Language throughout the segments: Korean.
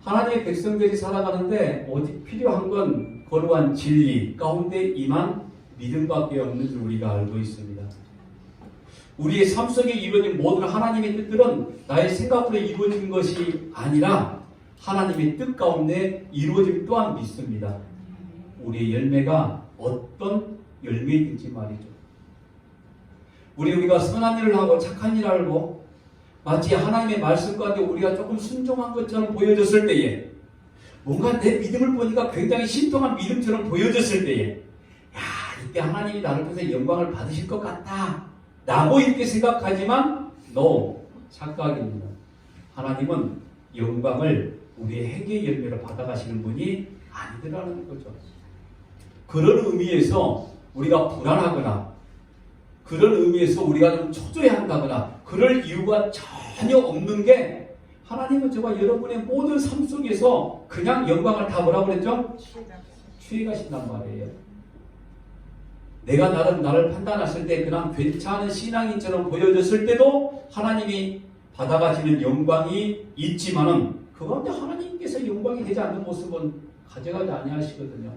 하나님의 백성들이 살아가는데 오직 필요한 건 거룩한 진리 가운데 임한 믿음밖에 없는 줄 우리가 알고 있습니다. 우리의 삶 속에 이루어진 모든 하나님의 뜻들은 나의 생각으로 이루어진 것이 아니라 하나님의 뜻 가운데 이루어짐 또한 믿습니다. 우리의 열매가 어떤 열매이든지 말이죠. 우리가 선한 일을 하고 착한 일을 하고 마치 하나님의 말씀 가운데 우리가 조금 순종한 것처럼 보여졌을 때에 뭔가 내 믿음을 보니까 굉장히 신통한 믿음처럼 보여졌을 때에 야, 이때 하나님이 나를 통해서 영광을 받으실 것 같다 라고 이렇게 생각하지만 no, 착각입니다. 하나님은 영광을 우리의 행위의 열매로 받아가시는 분이 아니더라는 거죠. 그런 의미에서 우리가 불안하거나 그런 의미에서 우리가 좀 초조해한다거나 그럴 이유가 전혀 없는 게 하나님은 저와 여러분의 모든 삶 속에서 그냥 영광을 다 뭐라고 그랬죠? 취해가신단 말이에요. 내가 나를 판단했을 때 그냥 괜찮은 신앙인처럼 보여졌을 때도 하나님이 받아가시는 영광이 있지만은 그 가운데 하나님께서 영광이 되지 않는 모습은 가져가지 아니하시거든요.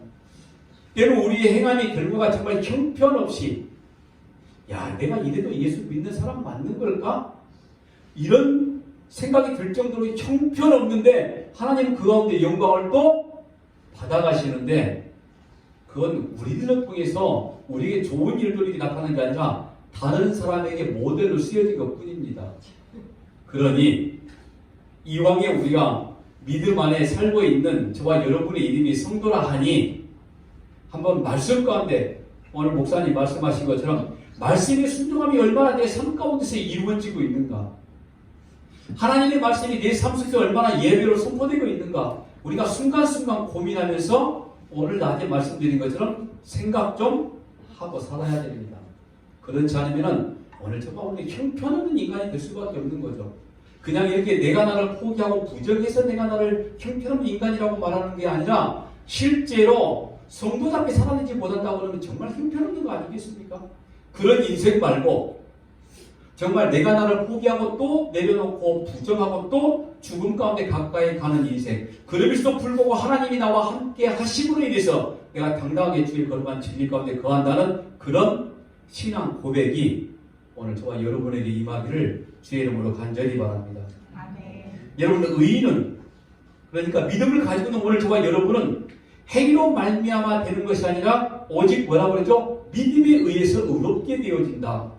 때로 우리의 행함의 결과가 정말 형편없이 야, 내가 이래도 예수 믿는 사람 맞는 걸까? 이런 생각이 들 정도로 형편없는데 하나님은 그 가운데 영광을 또 받아가시는데 그건 우리들을 통해서 우리에게 좋은 일들이 나타나는 게 아니라 다른 사람에게 모델로 쓰여진 것 뿐입니다. 그러니 이왕에 우리가 믿음 안에 살고 있는 저와 여러분의 이름이 성도라 하니 한번 말씀 가운데 오늘 목사님 말씀하신 것처럼 말씀의 순종함이 얼마나 내 삶 가운데서 이루어지고 있는가, 하나님의 말씀이 내 삶 속에서 얼마나 예배로 선포되고 있는가 우리가 순간순간 고민하면서 오늘 낮에 말씀드린 것처럼 생각 좀 하고 살아야 됩니다. 그렇지 않으면 오늘 저가 오늘 형편없는 인간이 될 수밖에 없는 거죠. 그냥 이렇게 내가 나를 포기하고 부정해서 내가 나를 형편없는 인간이라고 말하는 게 아니라 실제로 성도답게 살아내지 못한다고 그러면 정말 형편없는 거 아니겠습니까? 그런 인생 말고 정말 내가 나를 포기하고 또 내려놓고 부정하고 또 죽음 가운데 가까이 가는 인생, 그러면서도 불구하고 하나님이 나와 함께 하심으로 인해서 내가 당당하게 주의 거룩한 진리 가운데 거한다는 그런 신앙 고백이 오늘 저와 여러분에게 임하기를 주의 이름으로 간절히 바랍니다. 아멘. 여러분 의인은 그러니까 믿음을 가지고 있는 오늘 저와 여러분은 행위로 말미암아 되는 것이 아니라 오직 뭐라고 그러죠? 믿음에 의해서 의롭게 되어진다.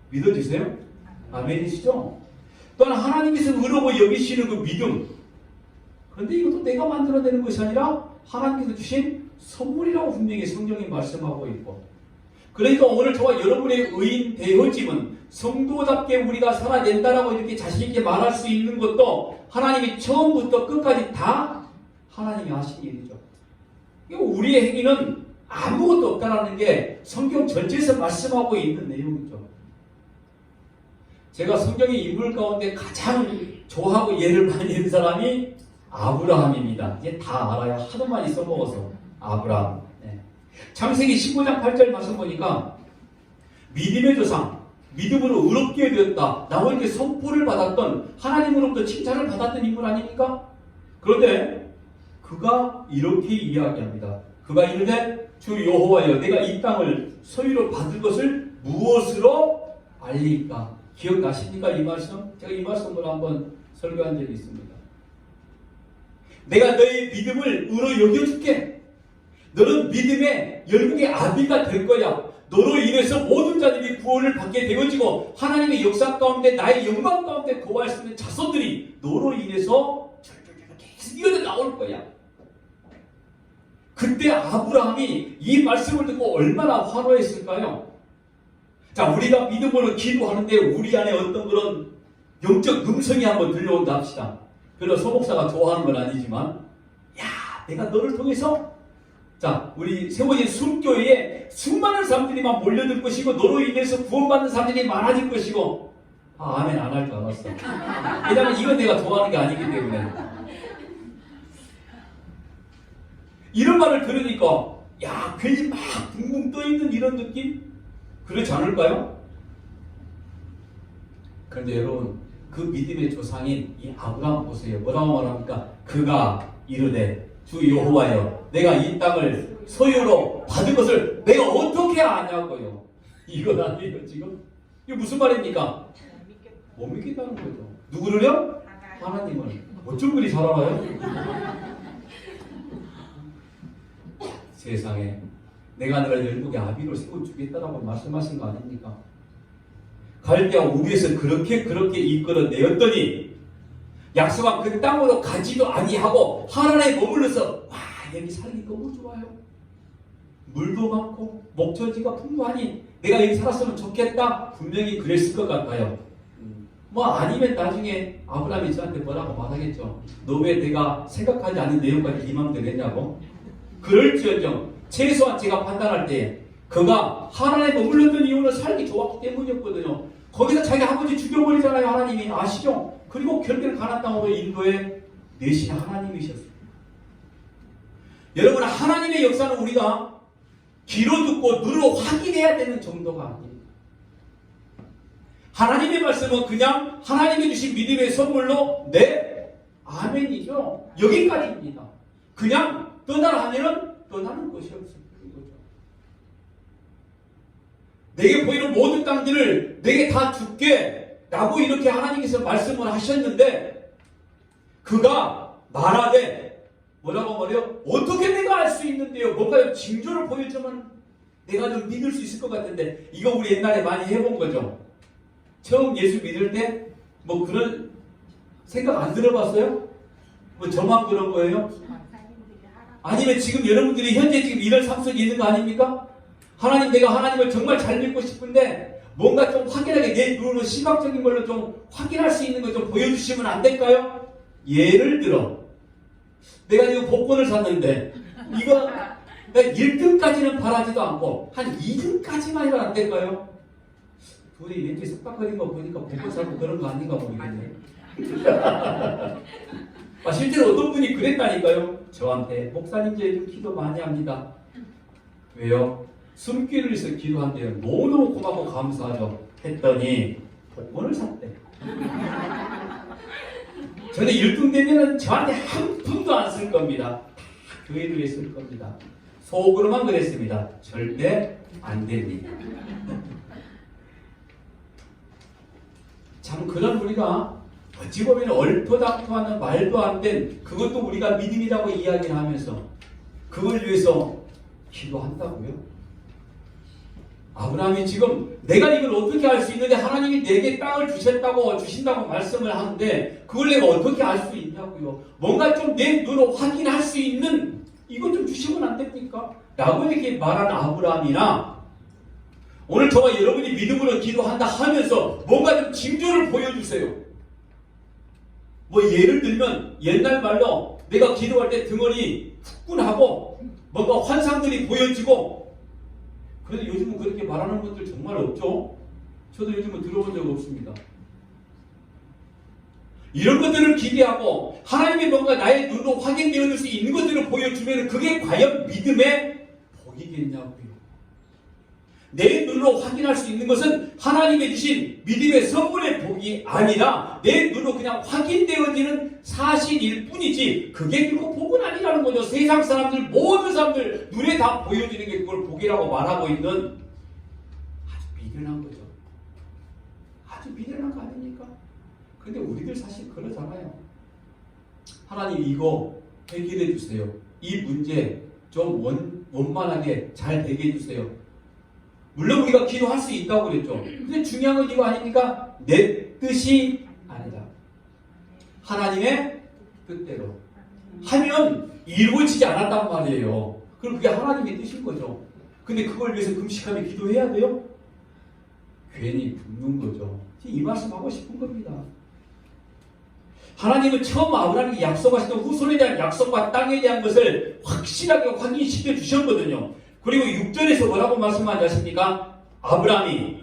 믿어지세요? 아멘이시죠? 또한 하나님께서 의로워 여기시는 그 믿음, 그런데 이것도 내가 만들어내는 것이 아니라 하나님께서 주신 선물이라고 분명히 성경이 말씀하고 있고, 그러니까 오늘 저와 여러분의 의인 되어짐은 성도답게 우리가 살아낸다라고 이렇게 자신있게 말할 수 있는 것도 하나님이 처음부터 끝까지 다 하나님이 하신 일이죠. 우리의 행위는 아무것도 없다라는 게 성경 전체에서 말씀하고 있는 내용이죠. 제가 성경의 인물 가운데 가장 좋아하고 예를 많이 든 사람이 아브라함입니다. 이제 다 알아야 하도 많이 써먹어서 아브라함. 네. 창세기 15장 8절 말씀 보니까 믿음의 조상, 믿음으로 의롭게 되었다 라고 이렇게 선포를 받았던, 하나님으로부터 칭찬을 받았던 인물 아닙니까? 그런데 그가 이렇게 이야기합니다. 그가 이르되 주 여호와여, 내가 이 땅을 소유로 받을 것을 무엇으로 알리까? 기억나십니까? 이 말씀? 제가 이 말씀으로 한번 설교한 적이 있습니다. 내가 너의 믿음을 의로 여겨줄게. 너는 믿음의 열국의 아비가 될 거야. 너로 인해서 모든 자들이 구원을 받게 되어지고 하나님의 역사 가운데 나의 영광 가운데 거할 수 있는 자손들이 너로 인해서 계속 이어져 나올 거야. 그때 아브라함이 이 말씀을 듣고 얼마나 환호했을까요? 자, 우리가 믿음으로 기도하는데 우리 안에 어떤 그런 영적 음성이 한번 들려온다 합시다. 별로 소목사가 좋아하는 건 아니지만, 야, 내가 너를 통해서, 자, 우리 세워진 순교회에 수많은 사람들이 막 몰려들 것이고 너로 인해서 구원받는 사람들이 많아질 것이고, 아멘 안 할 줄 알았어. 왜냐면 이건 내가 좋아하는 게 아니기 때문에. 이런 말을 들으니까 야, 괜히 막 붕붕 떠있는 이런 느낌? 그렇지 않을까요? 그런데 여러분, 그 믿음의 조상인 이 아브라함 보세요. 뭐라고 말합니까? 그가 이르되 주 여호와여 내가 이 땅을 소유로 받은 것을 내가 어떻게 아냐고요. 이건 아니에요 지금. 이게 무슨 말입니까? 못 믿겠다는 거죠. 누구를요? 하나님을. 어쩜 그리 잘 알아요? 세상에 내가 너를 열국의 아비로 세워주겠다라고 말씀하신 거 아닙니까? 갈대와 우리에서 그렇게 이끌어내었더니 약속한 그 땅으로 가지도 아니하고 하나님에 머물러서 와 여기 살기 너무 좋아요. 물도 많고 목젖이가 풍부하니 내가 여기 살았으면 좋겠다. 분명히 그랬을 것 같아요. 뭐 아니면 나중에 아브라함이 저한테 뭐라고 말하겠죠. 너 왜 내가 생각하지 않은 내용까지 네 맘대로 했냐고. 그럴지언정 최소한 제가 판단할 때 그가 하나님에 머물렀던 이유는 살기 좋았기 때문이었거든요. 거기서 자기 아버지 죽여버리잖아요. 하나님이 아시죠? 그리고 결국에는 가나안 땅으로 인도에 내신 하나님이셨어요. 여러분 하나님의 역사는 우리가 귀로 듣고 눈으로 확인해야 되는 정도가 아닙니다. 하나님의 말씀은 그냥 하나님이 주신 믿음의 선물로 네, 아멘이죠. 여기까지입니다. 그냥 떠나라 하면은 떠나는 것이 없습니다. 내게 보이는 모든 땅들을 내게 다 줄게 라고 이렇게 하나님께서 말씀을 하셨는데 그가 말하되 뭐라고 말해요? 어떻게 내가 알 수 있는데요? 뭔가 징조를 보여주면 내가 좀 믿을 수 있을 것 같은데 이거 우리 옛날에 많이 해본 거죠. 처음 예수 믿을 때 뭐 그런 생각 안 들어봤어요? 뭐 저만 그런 거예요? 아니면 지금 여러분들이 현재 지금 이런 삶 속에 있는 거 아닙니까? 하나님 내가 하나님을 정말 잘 믿고 싶은데 뭔가 좀 확인하게 내 눈으로 시각적인 걸로 좀 확인할 수 있는 거 좀 보여주시면 안 될까요? 예를 들어 내가 지금 복권을 샀는데 이거 내가 1등까지는 바라지도 않고 한 2등까지만 해도 안 될까요? 둘이 왠지 섭박거린 거 보니까 복권 사고 그런 거 아닌가 모르겠네. 실제로 어떤 분이 그랬다니까요. 저한테 목사님 저 요즘 기도 많이 합니다. 왜요? 숨기를 위해서 기도한대요. 너무너무 고맙고 감사하죠. 했더니 복권을 샀대. 저는 1등 되면은 저한테 한 푼도 안 쓸 겁니다. 교회를 위해 쓸 겁니다. 속으로만 그랬습니다. 절대 안 됩니다. 참 그런 우리가 어찌 보면 얼토당토하는 말도 안 된 그것도 우리가 믿음이라고 이야기를 하면서 그걸 위해서 기도한다고요? 아브라함이 지금 내가 이걸 어떻게 알 수 있는데 하나님이 내게 땅을 주신다고 말씀을 하는데 그걸 내가 어떻게 알 수 있냐고요. 뭔가 좀 내 눈으로 확인할 수 있는 이것 좀 주시면 안 됩니까? 라고 이렇게 말하는 아브라함이나 오늘 저와 여러분이 믿음으로 기도한다 하면서 뭔가 좀 징조를 보여주세요. 뭐 예를 들면 옛날 말로 내가 기도할 때 등원이 후끈하고 뭔가 환상들이 보여지고 그런데 요즘은 그렇게 말하는 분들 정말 없죠? 저도 요즘은 들어본 적 없습니다. 이런 것들을 기대하고 하나님이 뭔가 나의 눈으로 확인되어질 수 있는 것들을 보여주면 그게 과연 믿음의 복이겠냐고요. 내 눈으로 확인할 수 있는 것은 하나님이 주신 믿음의 선물의 복이 아니라 내 눈으로 그냥 확인되어지는 사실일 뿐이지 그게 결국 복은 아니라는 거죠. 세상 사람들 모든 사람들 눈에 다 보여지는 게 그걸 복이라고 말하고 있는 아주 미련한 거죠. 아주 미련한 거 아닙니까? 근데 우리들 사실 그러잖아요. 하나님 이거 해결해 주세요. 이 문제 좀 원만하게 잘 되게 해주세요. 물론 우리가 기도할 수 있다고 그랬죠. 근데 중요한 건 이거 아닙니까? 내 뜻이 아니라 하나님의 뜻대로 하면 이루어지지 않았단 말이에요. 그럼 그게 하나님의 뜻인 거죠. 근데 그걸 위해서 금식하며 기도해야 돼요? 괜히 붓는 거죠. 이 말씀 하고 싶은 겁니다. 하나님은 처음 아브라함에게 약속하셨던 후손에 대한 약속과 땅에 대한 것을 확실하게 확인시켜 주셨거든요. 그리고 6절에서 뭐라고 말씀하지 않습니까? 아브라함이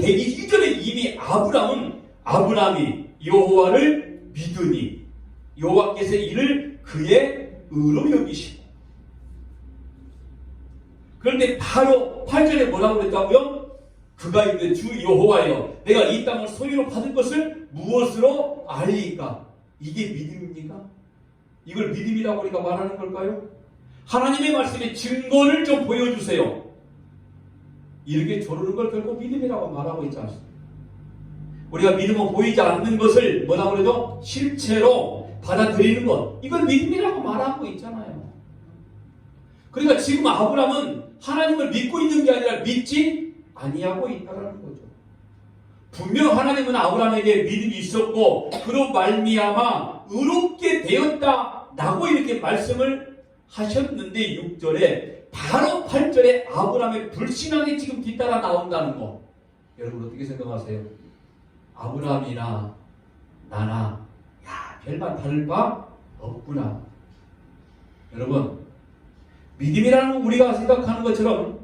되기 이전에 이미 아브라함이 여호와를 믿으니 여호와께서 이를 그의 의로 여기시고 그런데 바로 8절에 뭐라고 그랬다고요? 그가 이르되 주 여호와여 내가 이 땅을 소유로 받을 것을 무엇으로 알리까? 이게 믿음입니까? 이걸 믿음이라고 우리가 말하는 걸까요? 하나님의 말씀에 증거를 좀 보여주세요. 이렇게 조르는 걸 결코 믿음이라고 말하고 있지 않습니다. 우리가 믿음은 보이지 않는 것을 뭐라고 그러죠? 실체로 받아들이는 것. 이걸 믿음이라고 말하고 있잖아요. 그러니까 지금 아브라함은 하나님을 믿고 있는 게 아니라 믿지 아니하고 있다는 거죠. 분명 하나님은 아브라함에게 믿음이 있었고 그로 말미암아 의롭게 되었다라고 이렇게 말씀을 하셨는데 6절에 바로 8절에 아브라함의 불신앙이 지금 뒤따라 나온다는 거. 여러분 어떻게 생각하세요? 아브라함이나 나나 별반 다를 바 없구나. 여러분 믿음이라는 건 우리가 생각하는 것처럼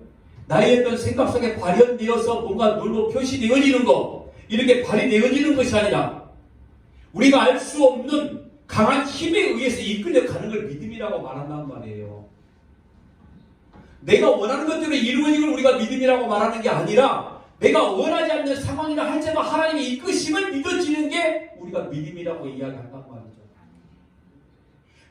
나의 어떤 생각 속에 발현되어서 뭔가 눈으로 표시되어지는 것, 이렇게 발휘되어지는 것이 아니라 우리가 알 수 없는 강한 힘에 의해서 이끌려 가는 걸 믿음이라고 말한단 말이에요. 내가 원하는 것대로 이루어지는 걸 우리가 믿음이라고 말하는 게 아니라 내가 원하지 않는 상황이나 할지라도 하나님의 이끄심을 믿어지는 게 우리가 믿음이라고 이야기한단 말이죠.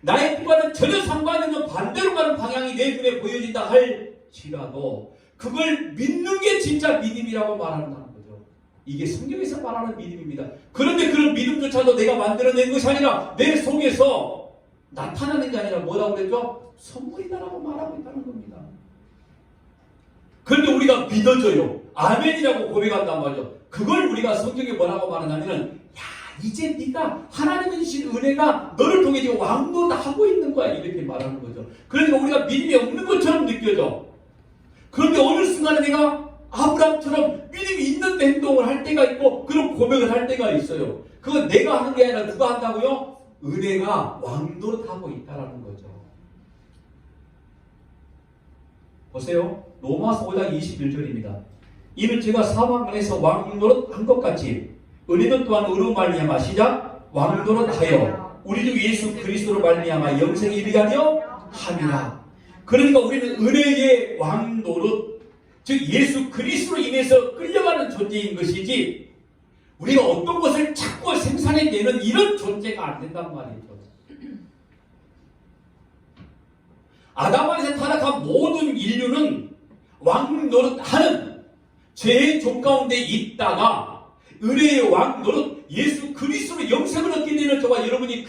나의 꿈과는 전혀 상관없는 반대로 가는 방향이 내 눈에 보여진다 할지라도 그걸 믿는 게 진짜 믿음이라고 말한다는 거죠. 이게 성경에서 말하는 믿음입니다. 그런데 그런 믿음조차도 내가 만들어낸 것이 아니라 내 속에서 나타나는 게 아니라 뭐라고 그랬죠? 선물이다라고 말하고 있다는 겁니다. 그런데 우리가 믿어져요. 아멘이라고 고백한단 말이죠. 그걸 우리가 성경에 뭐라고 말하냐면은 이제 네가 하나님의 주신 은혜가 너를 통해 지금 왕노릇 하고 있는 거야 이렇게 말하는 거죠. 그러니까 우리가 믿음이 없는 것처럼 느껴져. 그런데 어느 순간에 내가 아브라함처럼 믿음이 있는데 행동을 할 때가 있고 그런 고백을 할 때가 있어요. 그건 내가 하는 게 아니라 누가 한다고요? 은혜가 왕노릇 하고 있다는 거죠. 보세요. 로마서 5장 21절입니다. 이는 제가 사방 안에서 왕노릇 한 것 같이 은혜도 또한 의로 말미암아 시작 왕노릇하여 우리 주 예수 그리스도로 말미암아 영생에 이르게 하며 함이라. 그러니까 우리는 은혜의 왕노릇, 즉 예수 그리스도로 인해서 끌려가는 존재인 것이지 우리가 어떤 것을 자꾸 생산해내는 이런 존재가 안 된단 말이죠. 아담 안에서 타락한 모든 인류는 왕노릇하는 죄의 종 가운데 있다가 은혜의 왕노릇 예수 그리스도로 영생을 얻게 되는 저와 여러분이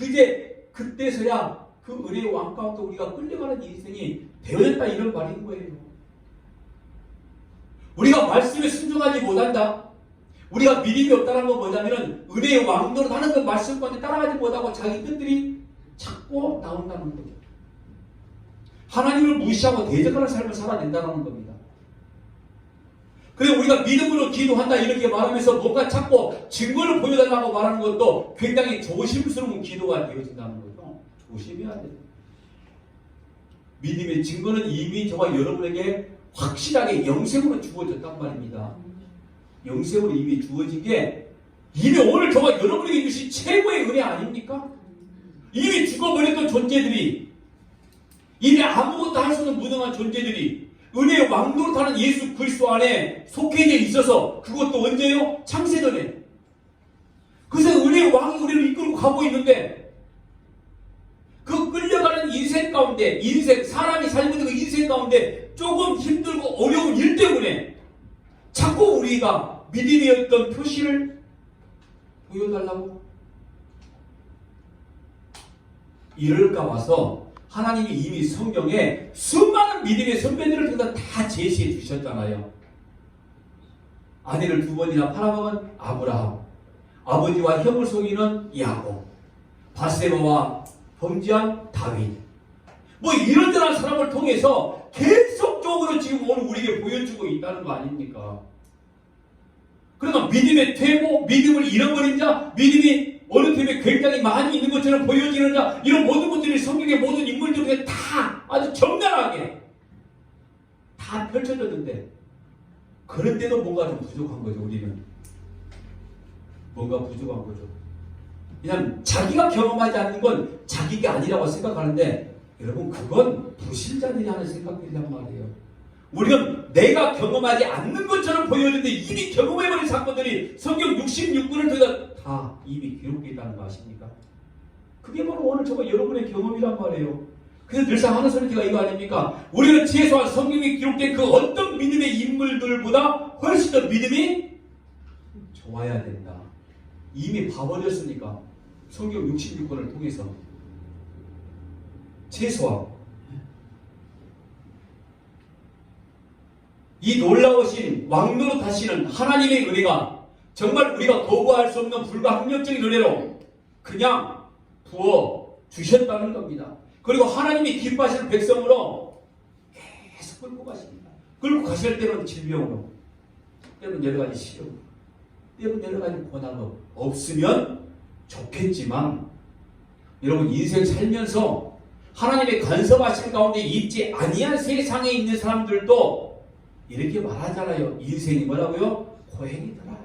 그때서야 그 은혜의 왕 가운데 우리가 끌려가는 인생이 되어졌다 이런 말인 거예요. 우리가 말씀에 순종하지 못한다. 우리가 믿음이 없다는 건 뭐냐면은 은혜의 왕노릇 하는 그 말씀 가운데 따라가지 못하고 자기 뜻들이 자꾸 나온다는 거죠. 하나님을 무시하고 대적하는 삶을 살아낸다는 겁니다. 그래서 우리가 믿음으로 기도한다 이렇게 말하면서 뭔가 자꾸 증거를 보여달라고 말하는 것도 굉장히 조심스러운 기도가 되어진다는 거죠. 조심해야 돼요. 믿음의 증거는 이미 저와 여러분에게 확실하게 영생으로 주어졌단 말입니다. 영생으로 이미 주어진 게 이미 오늘 저와 여러분에게 주신 최고의 은혜 아닙니까? 이미 죽어버렸던 존재들이 이미 아무것도 할 수 없는 무능한 존재들이 은혜의 왕노릇하는 예수 그리스도 안에 속해져 있어서 그것도 언제요? 창세전에. 그래서 은혜의 왕이 우리를 이끌고 가고 있는데 그 끌려가는 인생 가운데 사람이 살고 있는 그 인생 가운데 조금 힘들고 어려운 일 때문에 자꾸 우리가 믿음의 어떤 표시를 보여달라고 이럴까 봐서 하나님이 이미 성경에 수많은 믿음의 선배들을 통해서 다 제시해 주셨잖아요. 아내를 2번이나 팔아먹은 아브라함, 아버지와 형을 속이는 야곱, 바세바와 범죄한 다윗, 뭐 이런저런 사람을 통해서 계속적으로 지금 오늘 우리에게 보여주고 있다는 거 아닙니까? 그러니까 믿음의 퇴보, 믿음을 잃어버린 자, 믿음이 어느 팀에 굉장히 많이 있는 것처럼 보여지는 자, 이런 모든 것들이 성경의 모든 인물들 중에 다 아주 적나라하게 다 펼쳐졌는데 그런데도 뭔가 좀 부족한 거죠. 우리는 뭔가 부족한 거죠. 그냥 자기가 경험하지 않는 건 자기가 아니라고 생각하는데 여러분 그건 불신자들이 하는 생각들이란 말이에요. 우리는 내가 경험하지 않는 것처럼 보여지는데 이미 경험해버린 사건들이 성경 66권을 통해서 다 이미 기록되어 있다는 거 아십니까? 그게 바로 오늘 저와 여러분의 경험이란 말이에요. 그래서 늘상 하는 소리가 이거 아닙니까? 우리는 최소한 성경에 기록된 그 어떤 믿음의 인물들보다 훨씬 더 믿음이 좋아야 된다. 이미 봐버렸으니까 성경 66권을 통해서 최소한 이 놀라우신 왕노릇 하시는 하나님의 은혜가 정말 우리가 거부할 수 없는 불가항력적인 은혜로 그냥 부어 주셨다는 겁니다. 그리고 하나님이 기뻐하시는 백성으로 계속 끌고 가십니다. 끌고 가실 때는 질병으로, 때로는 여러 가지 시험, 때로는 여러 가지 고난도 없으면 좋겠지만 여러분 인생 살면서 하나님의 간섭하심 가운데 있지 아니한 세상에 있는 사람들도 이렇게 말하잖아요. 인생이 뭐라고요? 고행이더라.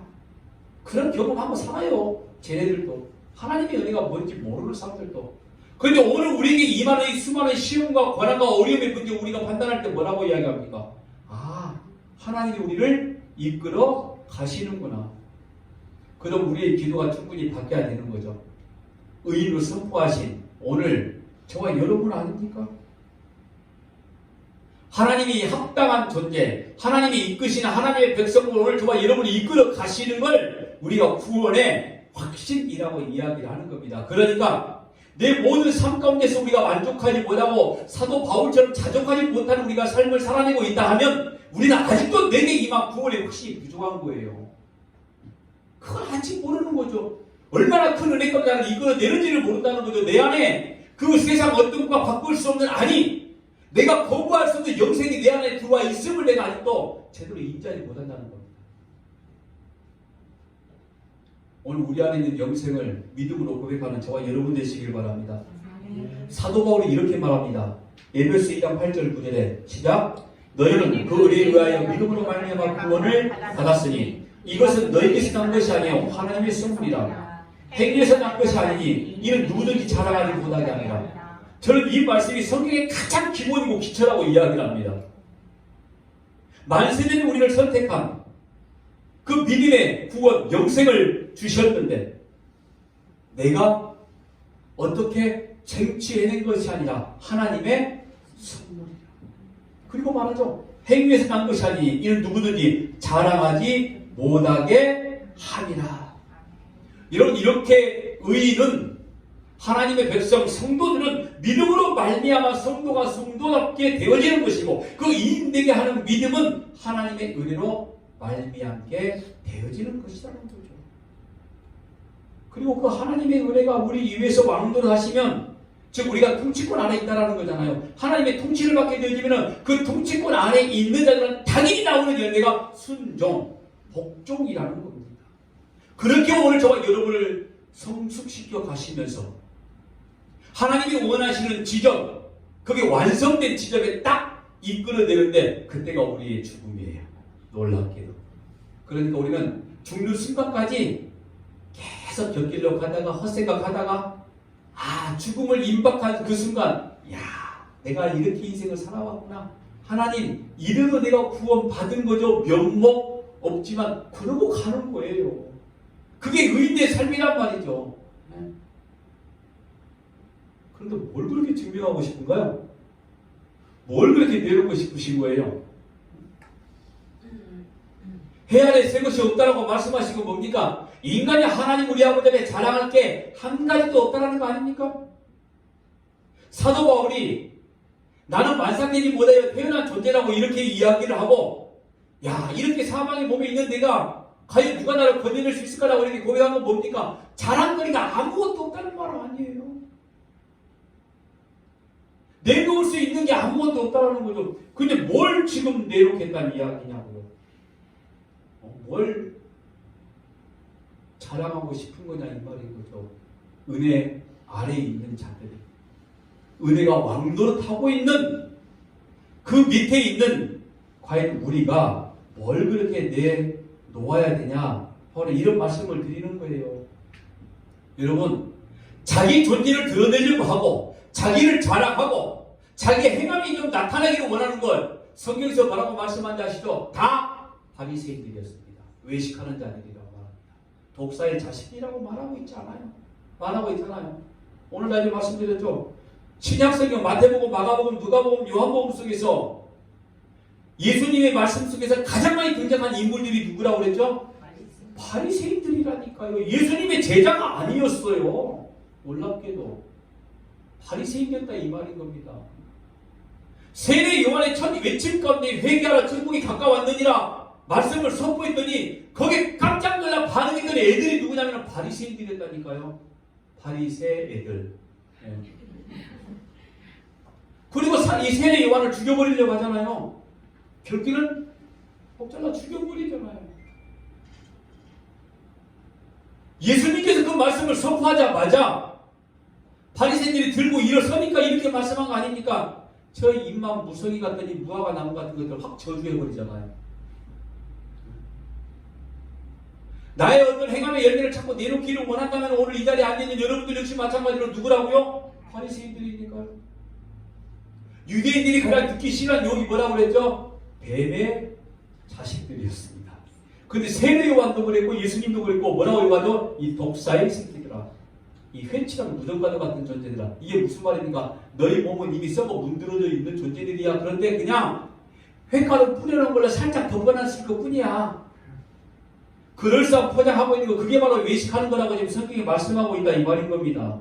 그런 경험 한번 살아요. 쟤네들도. 하나님의 은혜가 뭔지 모르는 사람들도. 그런데 오늘 우리에게 임하는 이 수많은 시험과 고난과 어려움의 문제 우리가 판단할 때 뭐라고 이야기합니까? 아, 하나님이 우리를 이끌어 가시는구나. 그럼 우리의 기도가 충분히 바뀌어야 되는 거죠. 의인으로 선포하신 오늘 저와 여러분 아닙니까? 하나님이 합당한 존재, 하나님이 이끄시는 하나님의 백성으로 오늘 저와 여러분이 이끌어 가시는 걸 우리가 구원의 확신이라고 이야기를 하는 겁니다. 그러니까 내 모든 삶 가운데서 우리가 만족하지 못하고 사도 바울처럼 자족하지 못하는 우리가 삶을 살아내고 있다 하면 우리는 아직도 내게 임한 구원의 확신이 부족한 거예요. 그걸 아직 모르는 거죠. 얼마나 큰 은혜 가운데 나를 이끌어내는지를 모른다는 거죠. 내 안에 그 세상 어떤 것과 바꿀 수 없는 내가 거부할 수 없는 영생이 내 안에 들어와 있음을 내가 아직도 제대로 인지하지 못한다는 겁니다. 오늘 우리 안에 있는 영생을 믿음으로 고백하는 저와 여러분 되시길 바랍니다. 사도 바울이 이렇게 말합니다. 에베소 2장 8절 9절에 시작. 너희는 그 은혜에 의하여 믿음으로 말미암아 구원을 받았으니 이것은 너희에게서 난 것이 아니요 하나님의 선물이라. 행위에서 난 것이 아니니 이는 누구든지 자랑하지 못하게 하니라. 저는 이 말씀이 성경의 가장 기본이고 기초라고 이야기를 합니다. 만세된 우리를 선택한 그 믿음의 구원, 영생을 주셨는데 내가 어떻게 쟁취해낸 것이 아니라 하나님의 선물이라. 그리고 말하죠. 행위에서 난 것이 아니니 이는 누구든지 자랑하지 못하게 하니라. 이렇게 의인은 하나님의 백성, 성도들은 믿음으로 말미암아 성도가 성도답게 되어지는 것이고 그 이인되게 하는 믿음은 하나님의 은혜로 말미암게 되어지는 것이라는 거죠. 그리고 그 하나님의 은혜가 우리 위에서 왕노를 하시면 즉 우리가 통치권 안에 있다는 거잖아요. 하나님의 통치를 받게 되어지면 그 통치권 안에 있는 자들은 당연히 나오는 열매가 순종, 복종이라는 겁니다. 그렇게 오늘 저와 여러분을 성숙시켜 가시면서 하나님이 원하시는 지점, 그게 완성된 지점에 딱 이끌어내는데 그때가 우리의 죽음이에요. 놀랍게도. 그러니까 우리는 죽는 순간까지 계속 곁길로 가다가 헛생각하다가 죽음을 임박한 그 순간 내가 이렇게 인생을 살아왔구나. 하나님 이래도 내가 구원받은 거죠. 면목 없지만 그러고 가는 거예요. 그게 의인의 삶이란 말이죠. 그런데 뭘 그렇게 증명하고 싶은가요? 뭘 그렇게 내놓고 싶으신 거예요? 해 아래 새 것이 없다라고 말씀하시고 뭡니까? 인간이 하나님 우리 아버지 앞에 자랑할 게 한 가지도 없다라는 거 아닙니까? 사도 바울이 나는 완성되지 못하여 태어난 존재라고 이렇게 이야기를 하고 이렇게 사망의 몸에 있는 내가 과연 누가 나를 건져낼 수 있을까라고 이렇게 고백한 건 뭡니까? 자랑거리가 아무것도 없다는 말 아니에요. 내놓을 수 있는 게 아무것도 없다는 거죠. 근데 뭘 지금 내놓겠다는 이야기냐고요. 뭘 자랑하고 싶은 거냐 이 말인 거죠. 은혜 아래에 있는 자들, 은혜가 왕노릇하고 있는 그 밑에 있는 과연 우리가 뭘 그렇게 내놓아야 되냐 바로 이런 말씀을 드리는 거예요. 여러분 자기 존재를 드러내려고 하고 자기를 자랑하고 자기의 행함이 좀 나타나기를 원하는 걸 성경에서 뭐라고 말씀한지 아시죠? 다 바리새인들이었습니다. 외식하는 자들이라고 말합니다. 독사의 자식이라고 말하고 있잖아요. 오늘 날에 말씀드렸죠. 신약성경 마태복음, 마가복음, 누가복음, 요한복음 속에서 예수님의 말씀 속에서 가장 많이 등장한 인물들이 누구라고 그랬죠? 바리새인들이라니까요. 예수님의 제자가 아니었어요. 놀랍게도 바리새인이었다 이 말인 겁니다. 세례 요한의 첫 외침 가운데 회개하라 천국이 가까웠느니라 말씀을 선포했더니 거기에 깜짝 놀라 반응했던 애들이 누구냐면 바리새인들이었다니까요. 바리새 애들. 네. 그리고 이 세례 요한을 죽여버리려고 하잖아요. 결국에는 혹자나 죽여버리잖아요. 예수님께서 그 말씀을 선포하자마자 바리새인들이 들고 일어서니까 이렇게 말씀한 거 아닙니까? 저 입만 무성이 같더니 무화과 나무 같은 것들 확 저주해버리잖아요. 나의 어떤 행함의 열매를 찾고 내놓기를 원한다면 오늘 이 자리에 앉아있는 여러분들 역시 마찬가지로 누구라고요? 바리새인들이니까요. 유대인들이 가장 듣기 싫어한 욕이 뭐라고 그랬죠? 뱀의 자식들이었습니다. 근데 세례 요한도 그랬고 예수님도 그랬고 뭐라고 욕하죠? 이 독사의 새끼들아, 이 회치랑 무덤과도 같은 존재들아. 이게 무슨 말입니까? 너희 몸은 이미 썩어 문드러져 있는 존재들이야. 그런데 그냥 회가루 뿌려놓은 걸로 살짝 덮어놨을 것뿐이야. 그럴싸한 포장하고 있는 거, 그게 바로 외식하는 거라고 지금 성경이 말씀하고 있다 이 말인 겁니다.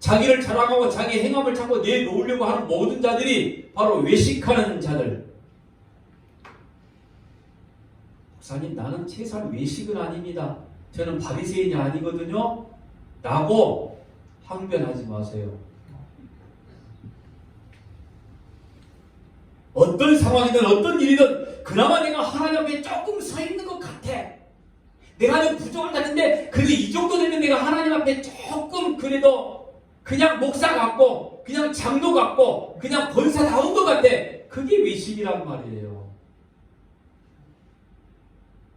자기를 자랑하고 자기 행함을 찾고 내놓으려고 하는 모든 자들이 바로 외식하는 자들. 목사님, 나는 최소한 외식은 아닙니다. 저는 바리새인이 아니거든요. 라고 항변하지 마세요. 어떤 상황이든 어떤 일이든 그나마 내가 하나님 앞에 조금 서 있는 것 같아. 내가 좀 부족한 것 같은데 그래도 이 정도 되면 내가 하나님 앞에 조금 그래도 그냥 목사 같고 그냥 장로 같고 그냥 권사다운 것 같아. 그게 외식이란 말이에요.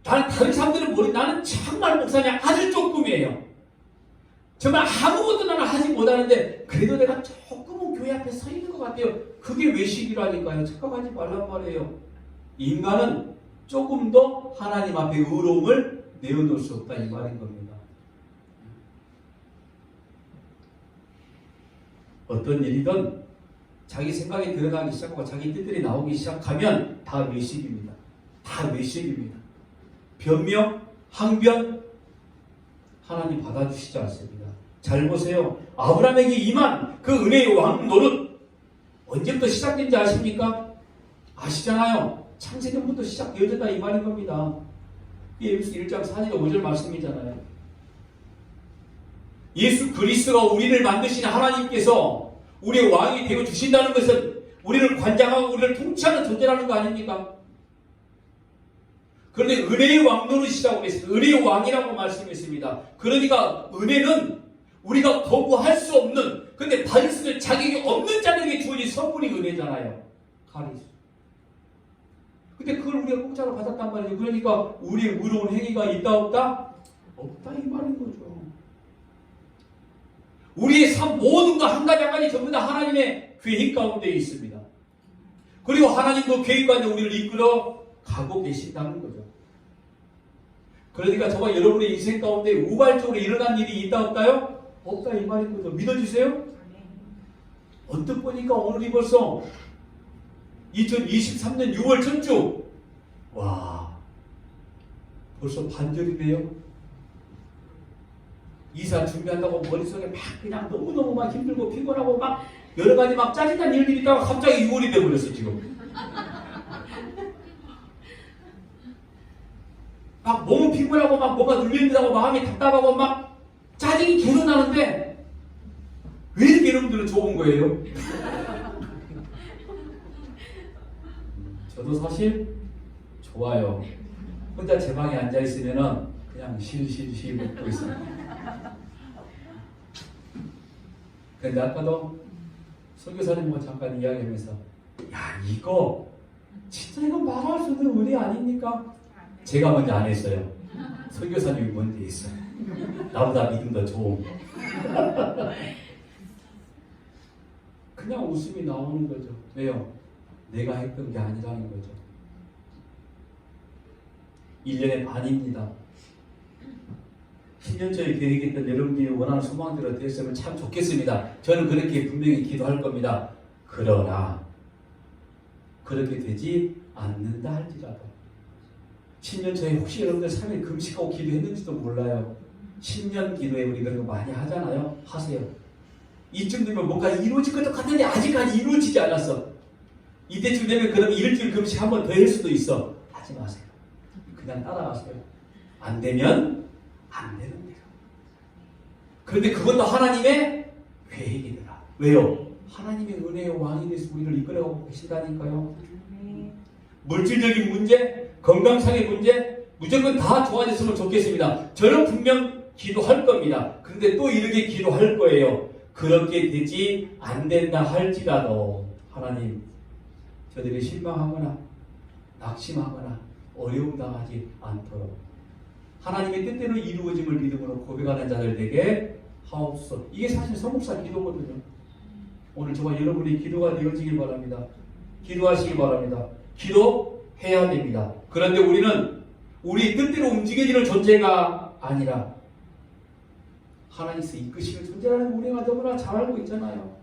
나는 다른 사람들은 모르. 나는 정말 목사님 아주 조금이에요. 정말 아무것도 나는 하지 못하는데 그래도 내가 조금은 교회 앞에 서 있는 것 같아요. 그게 외식이라니까요. 착각하지 말란 말이에요. 인간은 조금 더 하나님 앞에 의로움을 내어놓을 수 없다 이 말인 겁니다. 어떤 일이든 자기 생각이 드러나기 시작하고 자기 뜻들이 나오기 시작하면 다 외식입니다. 다 외식입니다. 변명, 항변 하나님 받아주시지 않습니다. 잘 보세요. 아브라함에게 임한 그 은혜의 왕 노릇 언제부터 시작된지 아십니까? 아시잖아요. 창세전부터 시작되어졌다 이 말인 겁니다. 예수 1장 4절 5절 말씀이잖아요. 예수 그리스도가 우리를 만드신 하나님께서 우리의 왕이 되어 주신다는 것은 우리를 관장하고 우리를 통치하는 존재라는 거 아닙니까? 그런데 은혜의 왕 노릇이라고 했습니다. 은혜의 왕이라고 말씀했습니다. 그러니까 은혜는 우리가 거부할 수 없는, 근데 받을 수 있는 자격이 없는 자들에게 주어진 선물이 은혜잖아요. 카리스. 근데 그걸 우리가 공짜로 받았단 말이에요. 그러니까 우리의 의로운 행위가 있다 없다? 없다 이 말인 거죠. 우리의 삶 모든 거 한 가지 한 가지 전부 다 하나님의 계획 가운데 있습니다. 그리고 하나님도 계획 가운데 우리를 이끌어 가고 계신다는 거죠. 그러니까 저와 여러분의 인생 가운데 우발적으로 일어난 일이 있다 없다요? 없다 이 말인 거죠. 믿어주세요? 언뜻 보니까 오늘이 벌써 2023년 6월 첫주. 와, 벌써 반절이네요. 이사 준비한다고 머릿속에 막 그냥 너무너무 막 힘들고 피곤하고 막 여러 가지 막 짜증난 일들이 있다가 갑자기 6월이 돼버렸어 지금. 막 몸은 피곤하고 막 뭐가 눌린다고 마음이 답답하고 막 짜증이 계속 나는데 왜 이렇게 여러분들은 좋은 거예요? 저도 사실 좋아요. 혼자 제 방에 앉아있으면은 그냥 실실실 먹고 있어요. 근데 아까도 설교사님과 잠깐 이야기하면서 야 이거 진짜 이거 말할 수 없는 은혜 아닙니까? 제가 먼저 안 했어요. 설교사님이 먼저 했어요. 나보다 믿음 더 좋은 거. 그냥 웃음이 나오는 거죠. 왜요? 내가 했던 게 아니라는 거죠. 1년의 반입니다. 10년 전에 계획했던 여러분들이 원하는 소망대로 됐으면 참 좋겠습니다. 저는 그렇게 분명히 기도할 겁니다. 그러나 그렇게 되지 않는다 할지라도 10년 전에 혹시 여러분들 3일 금식하고 기도했는지도 몰라요. 10년 기도에 우리 그런 거 많이 하잖아요. 하세요. 이쯤 되면 뭔가 이루어질 것도 같은데 아직까지 이루어지지 않았어. 이때쯤 되면 그럼 일주일 금식 한 번 더 할 수도 있어. 하지 마세요. 그냥 따라가세요. 안 되면 안 되는 대로. 그런데 그것도 하나님의 계획이더라. 왜요? 하나님의 은혜의 왕이 돼서 우리를 이끌어가고 계신다니까요. 물질적인 문제, 건강상의 문제, 무조건 다 좋아졌으면 좋겠습니다. 저는 분명 기도할 겁니다. 그런데 또 이렇게 기도할 거예요. 그렇게 되지 안 된다 할지라도 하나님, 저들이 실망하거나 낙심하거나 어려움 당하지 않도록 하나님의 뜻대로 이루어짐을 믿음으로 고백하는 자들 되게 하옵소서. 이게 사실 성목사 기도거든요. 오늘 저와 여러분의 기도가 되어지길 바랍니다. 기도하시기 바랍니다. 기도해야 됩니다. 그런데 우리는 우리 뜻대로 움직여지는 존재가 아니라 하나님께서 이끄시는 존재라는 우리가 너무나 잘 알고 있잖아요.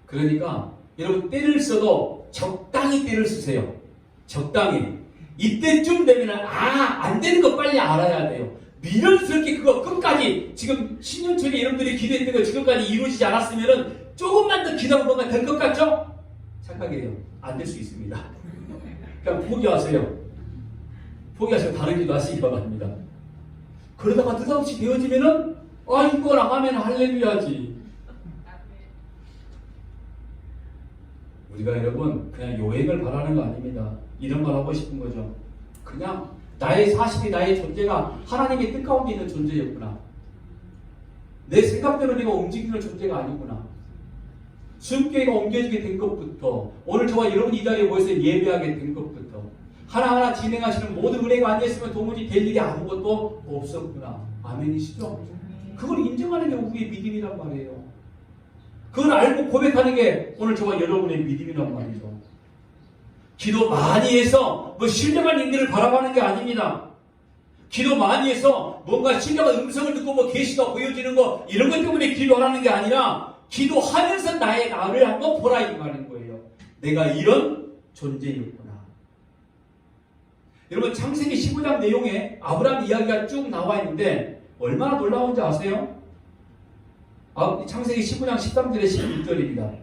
그러니까 여러분 때를 써도 적당히 때를 쓰세요. 적당히. 이때쯤 되면 안 되는 거 빨리 알아야 돼요. 미련스럽게 그거 끝까지 지금 10년 전에 여러분들이 기도했던 거 지금까지 이루어지지 않았으면 조금만 더 기도하면 뭔가 될 것 같죠? 착각이에요. 안 될 수 있습니다. 그냥 포기하세요. 포기하시고 다른 기도 하시기 바랍니다. 그러다가 느닷없이 되어지면은 이거 나가면 할렐루야지. 우리가 여러분 그냥 요행을 바라는 거 아닙니다. 이런 말 하고 싶은 거죠. 그냥 나의 사실이 나의 존재가 하나님의 뜻 가운데 있는 존재였구나. 내 생각대로 내가 움직이는 존재가 아니구나. 수용교회가 옮겨지게 된 것부터 오늘 저와 여러분이 이 자리에 모여서 예배하게 된 것부터 하나하나 진행하시는 모든 은혜가 아니었으면 도무지 될 일이 아무것도 없었구나. 아멘이시죠? 그걸 인정하는 게 우리의 믿음이란 말이에요. 그걸 알고 고백하는 게 오늘 저와 여러분의 믿음이란 말이죠. 기도 많이 해서 신령한 인들을 바라보는 게 아닙니다. 기도 많이 해서 뭔가 신령한 음성을 듣고 계시가 보여지는 거 이런 것 때문에 기도하라는 게 아니라 기도하면서 나를 한번 보라 이 말인 거예요. 내가 이런 존재였구나. 여러분 창세기 15장 내용에 아브라함 이야기가 쭉 나와 있는데 얼마나 놀라운지 아세요? 창세기 15장 13절에 16절입니다.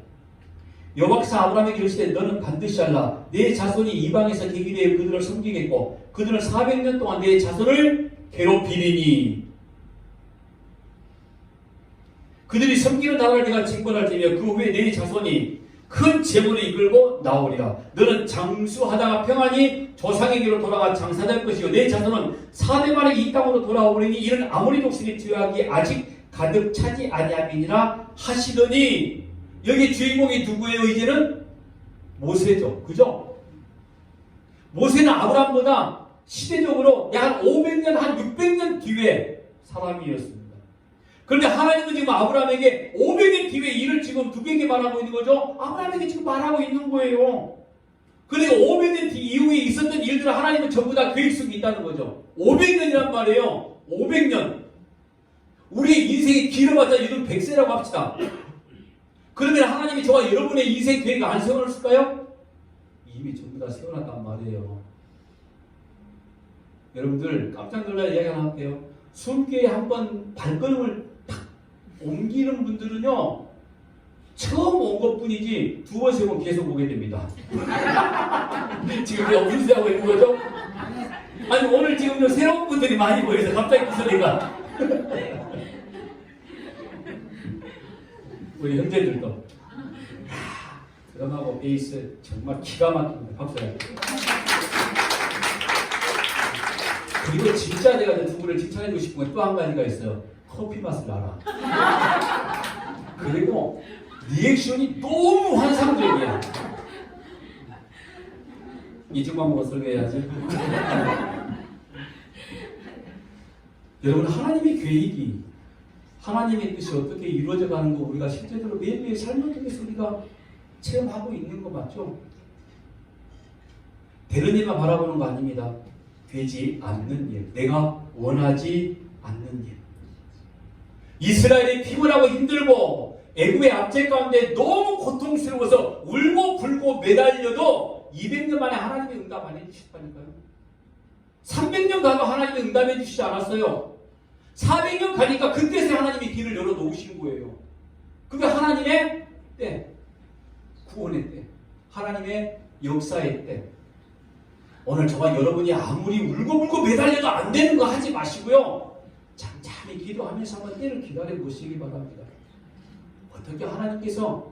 여박사 아브라함에게 이르시되 너는 반드시 알라. 내 자손이 이방에서 계기되어 그들을 섬기겠고 그들은 400년 동안 내 자손을 괴롭히리니 그들이 섬기는 나라를 내가 징벌할 테며 그 후에 내 자손이 큰 재물을 이끌고 나오리라. 너는 장수하다가 평안히 조상에게로 돌아가 장사될 것이요 내 자손은 400만의 이 땅으로 돌아오리니 이는 아무리 독신이 죄악이 아직 가득 차지 아니함이니라 하시더니 여기 주인공이 누구예요? 이제는 모세죠. 그죠? 모세는 아브라함보다 시대적으로 약 500년, 한 600년 뒤에 사람이었습니다. 그런데 하나님은 지금 아브라함에게 500년 뒤에 일을 지금 누구에게 말하고 있는 거죠? 아브라함에게 지금 말하고 있는 거예요. 그러니까 500년 뒤 이후에 있었던 일들을 하나님은 전부 다 계획 속에 있다는 거죠. 500년이란 말이에요. 500년. 우리의 인생이 길어봤자 요즘 100세라고 합시다. 그러면 하나님이 저와 여러분의 인생 계획 안 세워놨을까요? 이미 전부 다 세워놨단 말이에요. 여러분들 깜짝 놀랄 이야기 하나 할게요. 수험교회에 한번 발걸음을 탁 옮기는 분들은요 처음 온 것뿐이지 두 번, 세 번 계속 오게 됩니다. 지금 그냥 운세하고 있는 거죠? 아니 오늘 지금 새로운 분들이 많이 보여서 갑자기 그 소리가 우리 형제들도 드럼하고 베이스 정말 기가 막힙니다. 박수해. 그리고 진짜 내가 두 분을 칭찬해주고 싶은 건 또 한 가지가 있어요. 커피 맛을 알아. 그리고 리액션이 너무 환상적이야. 이쪽만 보고 설계해야지. 여러분 하나님의 계획이 하나님의 뜻이 어떻게 이루어져 가는 거 우리가 실제로 매일매일 삶을 통해서 우리가 체험하고 있는 거 맞죠? 되는 일만 바라보는 거 아닙니다. 되지 않는 일, 내가 원하지 않는 일. 이스라엘이 피곤하고 힘들고 애굽의 압제 가운데 너무 고통스러워서 울고 불고 매달려도 200년 만에 하나님이 응답 안 해주셨다니까요. 300년 가도 하나님이 응답해 주시지 않았어요. 400년 가니까 그때서 하나님이 길을 열어놓으신 거예요. 그게 하나님의 때, 구원의 때, 하나님의 역사의 때. 오늘 저와 여러분이 아무리 울고불고 매달려도 안 되는 거 하지 마시고요. 잠잠히 기도하면서 한번 때를 기다려 보시기 바랍니다. 어떻게 하나님께서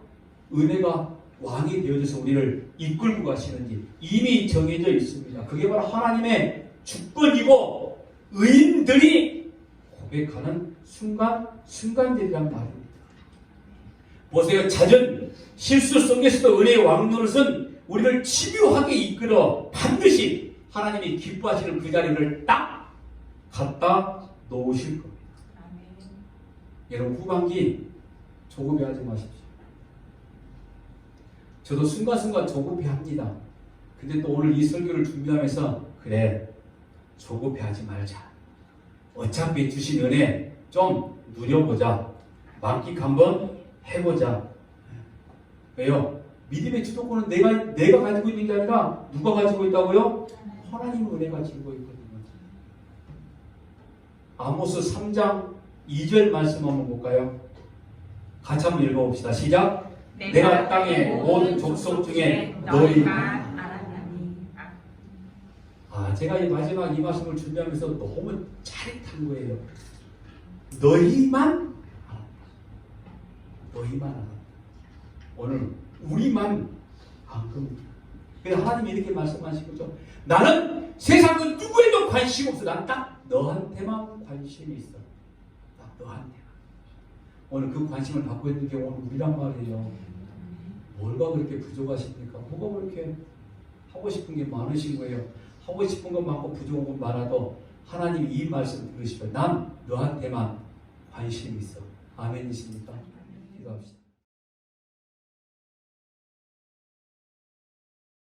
은혜가 왕이 되어져서 우리를 이끌고 가시는지 이미 정해져 있습니다. 그게 바로 하나님의 주권이고 의인들이 고백하는 순간들이란 말입니다. 보세요. 잦은 실수 속에서도 은혜의 왕 노릇은 우리를 집요하게 이끌어 반드시 하나님이 기뻐하시는 그 자리를 딱 갖다 놓으실 겁니다. 아멘. 여러분 후반기 조급해하지 마십시오. 저도 순간순간 조급해합니다. 근데 또 오늘 이 설교를 준비하면서 그래 조급해하지 말자. 어차피 주신 은혜 좀 누려보자. 만끽 한번 해보자. 왜요? 믿음의 주도권은 내가 가지고 있는 게 아니라 누가 가지고 있다고요? 하나님의 은혜가 가지고 있거든요. 아모스 3장 2절 말씀 한번 볼까요? 같이 한번 읽어봅시다. 시작. 내가 땅의 모든 족속 중에 너희만 알았나니. 제가 이 마지막 이 말씀을 준비하면서 너무 짜릿한 거예요. 너희만 알았다. 오늘 우리만 안 겁니다. 그래서 하나님이 이렇게 말씀하신 거죠. 나는 세상 그 누구에도 관심 없어. 난 딱 너한테만 관심이 있어. 딱 너한테만. 오늘 그 관심을 받고 있는 게 오늘 우리란 말이에요. 뭐가 그렇게 부족하십니까? 뭐가 그렇게 하고 싶은 게 많으신 거예요. 하고 싶은 건 많고 부족한 건 많아도 하나님이 이 말씀 들으시면 난 너한테만 관심이 있어. 아멘이십니까? 기도합시다.